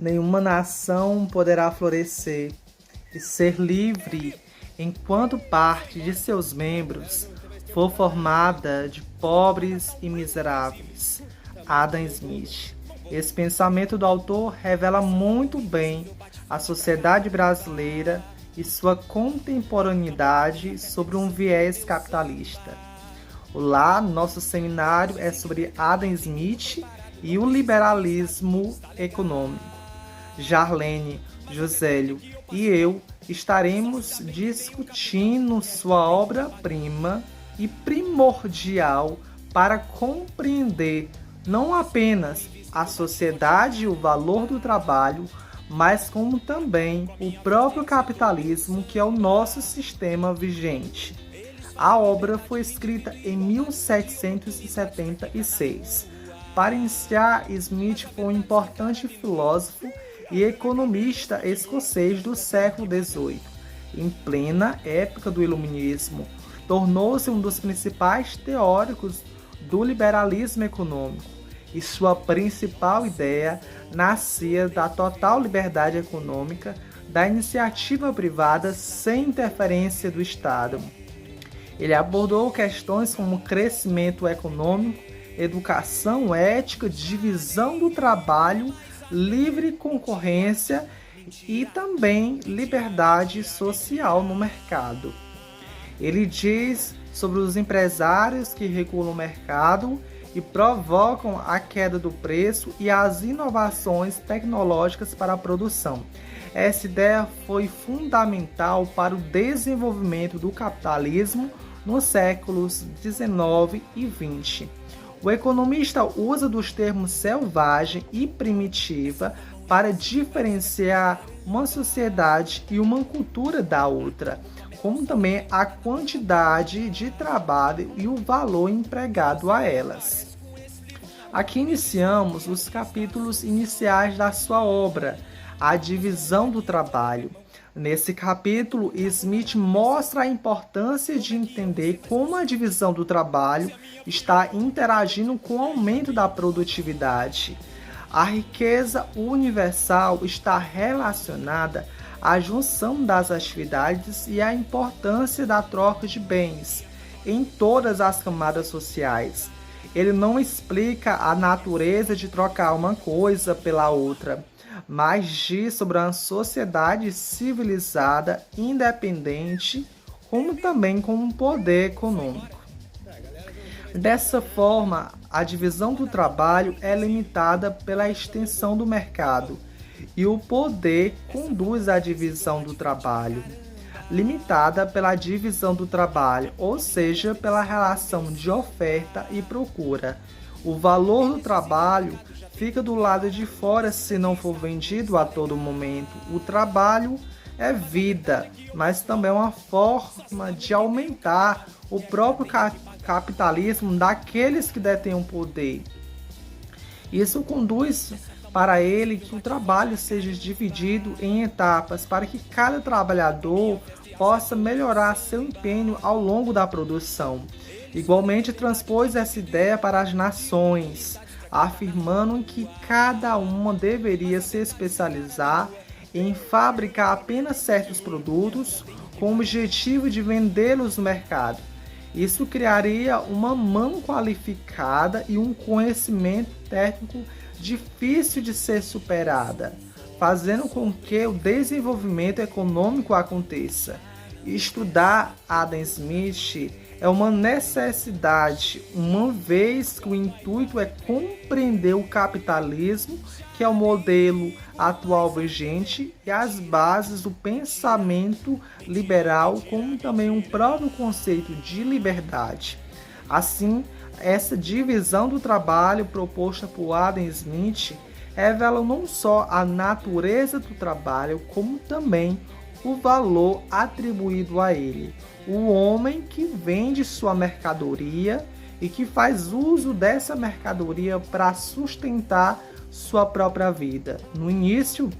nenhuma nação poderá florescer e ser livre enquanto parte de seus membros for formada de pobres e miseráveis. Adam Smith. Esse pensamento do autor revela muito bem a sociedade brasileira e sua contemporaneidade sobre um viés capitalista. Lá, nosso seminário é sobre Adam Smith e o liberalismo econômico. Jarlene, Josélio e eu estaremos discutindo sua obra-prima e primordial para compreender não apenas a sociedade e o valor do trabalho, mas como também o próprio capitalismo, que é o nosso sistema vigente. A obra foi escrita em 1776. Para iniciar, Smith foi um importante filósofo e economista escocês do século XVIII. Em plena época do Iluminismo, tornou-se um dos principais teóricos do liberalismo econômico, e sua principal ideia nascia da total liberdade econômica, da iniciativa privada sem interferência do Estado. Ele abordou questões como crescimento econômico, educação ética, divisão do trabalho, livre concorrência e também liberdade social no mercado. Ele diz sobre os empresários que regulam o mercado e provocam a queda do preço e as inovações tecnológicas para a produção. Essa ideia foi fundamental para o desenvolvimento do capitalismo nos séculos XIX e XX. O economista usa dos termos selvagem e primitiva para diferenciar uma sociedade e uma cultura da outra, como também a quantidade de trabalho e o valor empregado a elas. Aqui iniciamos os capítulos iniciais da sua obra, A Divisão do Trabalho. Nesse capítulo, Smith mostra a importância de entender como a divisão do trabalho está interagindo com o aumento da produtividade. A riqueza universal está relacionada à junção das atividades e à importância da troca de bens em todas as camadas sociais. Ele não explica a natureza de trocar uma coisa pela outra, mas diz sobre uma sociedade civilizada, independente, como também com um poder econômico. Dessa forma, a divisão do trabalho é limitada pela extensão do mercado, e o poder conduz à divisão do trabalho, limitada pela divisão do trabalho, ou seja, pela relação de oferta e procura. O valor do trabalho fica do lado de fora se não for vendido a todo momento. O trabalho é vida, mas também é uma forma de aumentar o próprio capitalismo daqueles que detêm o poder. Isso conduz para ele que o trabalho seja dividido em etapas para que cada trabalhador possa melhorar seu empenho ao longo da produção. Igualmente transpôs essa ideia para as nações, afirmando que cada uma deveria se especializar em fabricar apenas certos produtos com o objetivo de vendê-los no mercado. Isso criaria uma mão qualificada e um conhecimento técnico difícil de ser superada, fazendo com que o desenvolvimento econômico aconteça. Estudar Adam Smith é uma necessidade, uma vez que o intuito é compreender o capitalismo, que é o modelo atual vigente, e as bases do pensamento liberal, como também um próprio conceito de liberdade. Assim, essa divisão do trabalho proposta por Adam Smith revela não só a natureza do trabalho, como também o valor atribuído a ele. O homem que vende sua mercadoria e que faz uso dessa mercadoria para sustentar sua própria vida. No início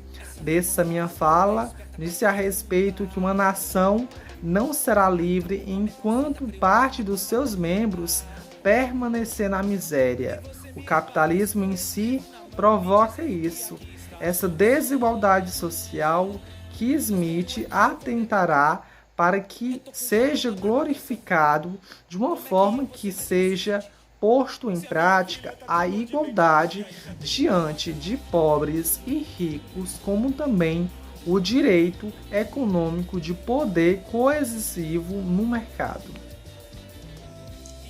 dessa minha fala, disse a respeito que uma nação não será livre enquanto parte dos seus membros permanecer na miséria. O capitalismo em si provoca isso. essa desigualdade social que Smith atentará para que seja glorificado de uma forma que seja posto em prática a igualdade diante de pobres e ricos, como também o direito econômico de poder coercitivo no mercado.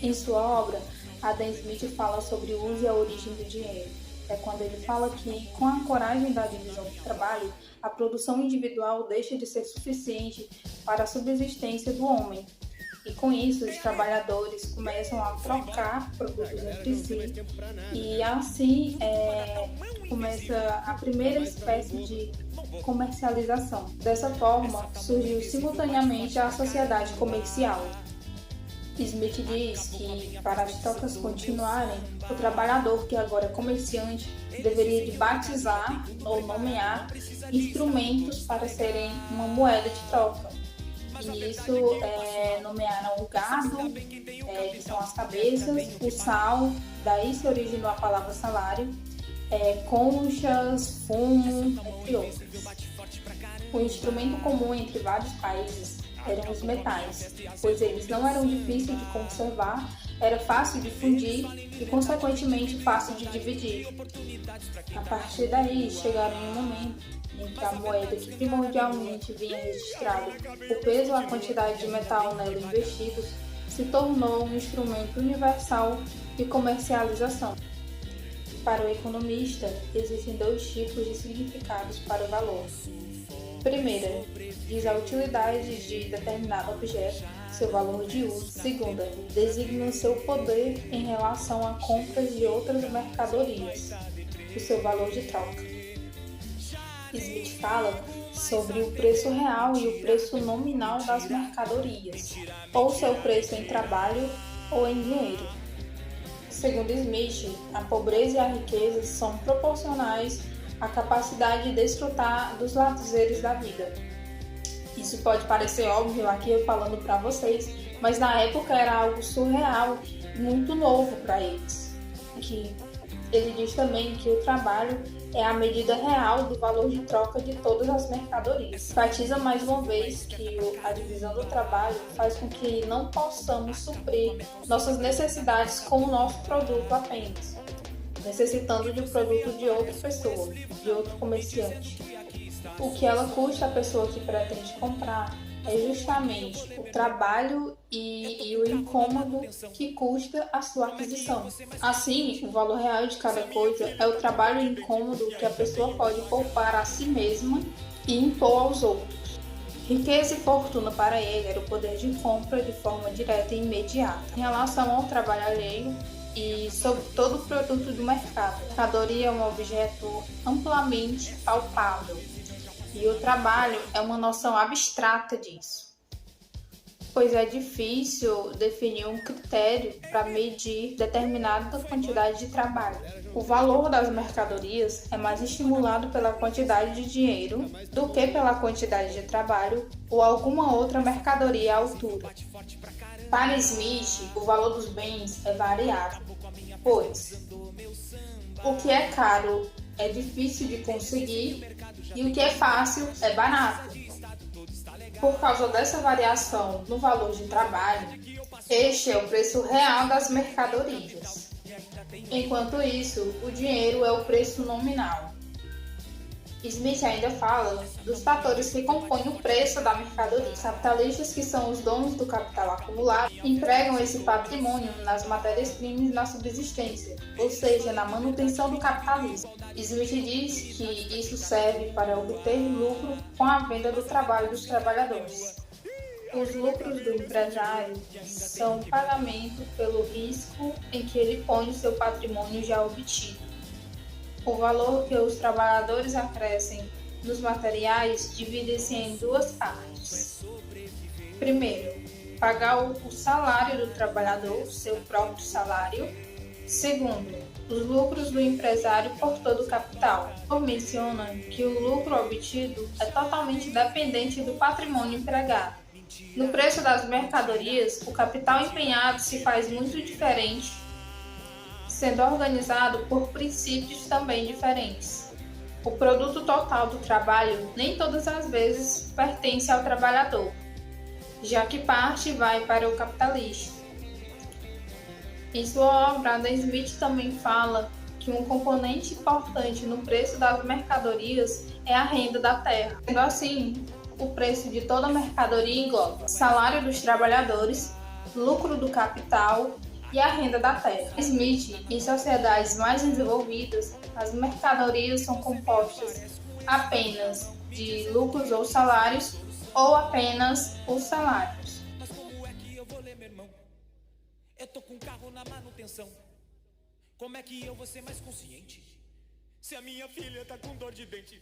Em sua obra, Adam Smith fala sobre o uso e a origem do dinheiro. É quando ele fala que, com a coragem da divisão do trabalho, a produção individual deixa de ser suficiente para a subsistência do homem. E com isso, os trabalhadores começam a trocar produtos entre si e assim começa a primeira espécie de comercialização. Dessa forma, surgiu simultaneamente a sociedade comercial. Smith diz que, para as trocas continuarem, o trabalhador, que agora é comerciante, deveria de batizar ou nomear instrumentos para serem uma moeda de troca. E isso nomearam o gado, que são as cabeças, o sal, daí se originou a palavra salário, conchas, fumo, entre outros. O instrumento comum entre vários países eram os metais, pois eles não eram difíceis de conservar, era fácil de fundir e, consequentemente, fácil de dividir. A partir daí, chegaram em um momento em que a moeda, que primordialmente vinha registrado o peso ou a quantidade de metal nela investidos, se tornou um instrumento universal de comercialização. Para o economista, existem dois tipos de significados para o valor. Primeira, diz a utilidade de determinado objeto, seu valor de uso. Segunda, designa seu poder em relação a compras de outras mercadorias, o seu valor de troca. Smith fala sobre o preço real e o preço nominal das mercadorias, ou seu preço em trabalho ou em dinheiro. Segundo Smith, a pobreza e a riqueza são proporcionais à capacidade de desfrutar dos lazeres da vida. Isso pode parecer óbvio aqui eu falando para vocês, mas na época era algo surreal, muito novo para eles. Ele diz também que o trabalho é a medida real do valor de troca de todas as mercadorias. Enfatiza mais uma vez que a divisão do trabalho faz com que não possamos suprir nossas necessidades com o nosso produto apenas, necessitando de um produto de outra pessoa, de outro comerciante. O que ela custa à pessoa que pretende comprar é justamente o trabalho e o incômodo que custa a sua aquisição. Assim, o valor real de cada coisa é o trabalho e incômodo que a pessoa pode poupar a si mesma e impor aos outros. Riqueza e fortuna para ele era o poder de compra de forma direta e imediata. Em relação ao trabalho alheio e sobre todo o produto do mercado, a mercadoria é um objeto amplamente palpável. E o trabalho é uma noção abstrata disso, pois é difícil definir um critério para medir determinada quantidade de trabalho. O valor das mercadorias é mais estimulado pela quantidade de dinheiro do que pela quantidade de trabalho ou alguma outra mercadoria à altura. Para Smith, o valor dos bens é variável, pois o que é caro é difícil de conseguir e o que é fácil é barato. Por causa dessa variação no valor de trabalho, este é o preço real das mercadorias. Enquanto isso, o dinheiro é o preço nominal. Smith ainda fala dos fatores que compõem o preço da mercadoria. Os capitalistas, que são os donos do capital acumulado, empregam esse patrimônio nas matérias-primas e na subsistência, ou seja, na manutenção do capitalismo. Smith diz que isso serve para obter lucro com a venda do trabalho dos trabalhadores. Os lucros do empresário são o pagamento pelo risco em que ele põe o seu patrimônio já obtido. O valor que os trabalhadores acrescem nos materiais divide-se em duas partes. Primeiro, pagar o salário do trabalhador, seu próprio salário. Segundo, os lucros do empresário por todo o capital. Menciona que o lucro obtido é totalmente dependente do patrimônio empregado. No preço das mercadorias, o capital empenhado se faz muito diferente, sendo organizado por princípios também diferentes. O produto total do trabalho nem todas as vezes pertence ao trabalhador, já que parte vai para o capitalista. Em sua obra, Adam Smith também fala que um componente importante no preço das mercadorias é a renda da terra. Sendo assim, o preço de toda mercadoria engloba salário dos trabalhadores, lucro do capital e a renda da terra. Smith, em sociedades mais desenvolvidas, as mercadorias são compostas apenas de lucros ou salários, ou apenas os salários. Mas como é que eu vou ler, meu irmão? Eu tô com o carro na manutenção. Como é que eu vou ser mais consciente? Se a minha filha tá com dor de dente.